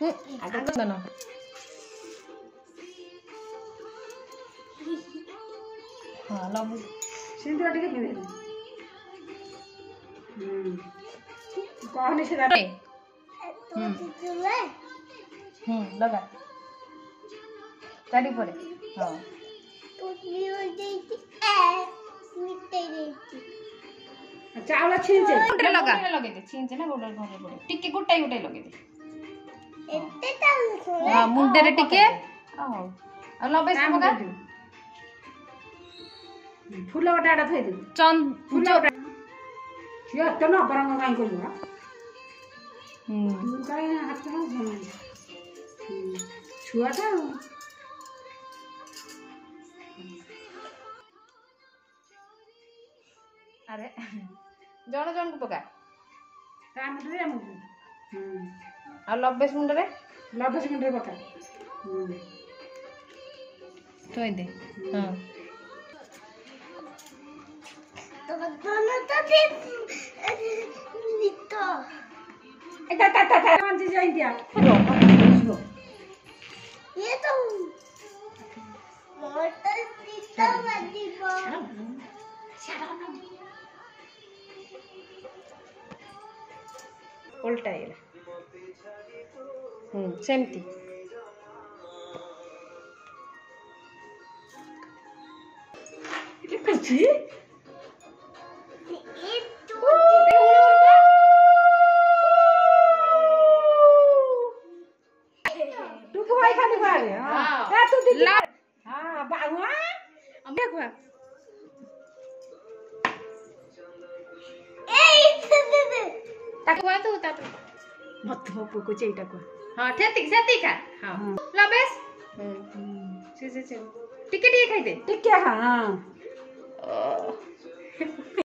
आगे चंदन हाँ लबु सिंदूर टिके पिंदे कहनी से लगा काटी पड़े हाँ चावल छींचे मुंडे लगा लगे दे छींचे ना गोडे गोडे गोडे टिके गुटाई गुटाई लगे दे हां मुंडे रे टिके हां आ लबे से मगा फूल गोटाडा थई दे चन फूल गोटा छिया त न बरंग काई कोलुआ तू काई हाथ न छुआ था अरे जण जण को पका ता मुंडे रे मुंडे आ लबेस मुंडे रे पका थोई दे हां तो दोनों तो फिर नितो ता मानती जाई दिया ये तो मोटर नितो बदी बो उल्टा ये सेमती ये कुछ ही तू को भाई खाली मारे हां तू दी हां बाहुआ देखो ताको आ तो ता मत हो को चेटा को हां ठेती खा हां लबेस से टिके खाई दे ठीक है हां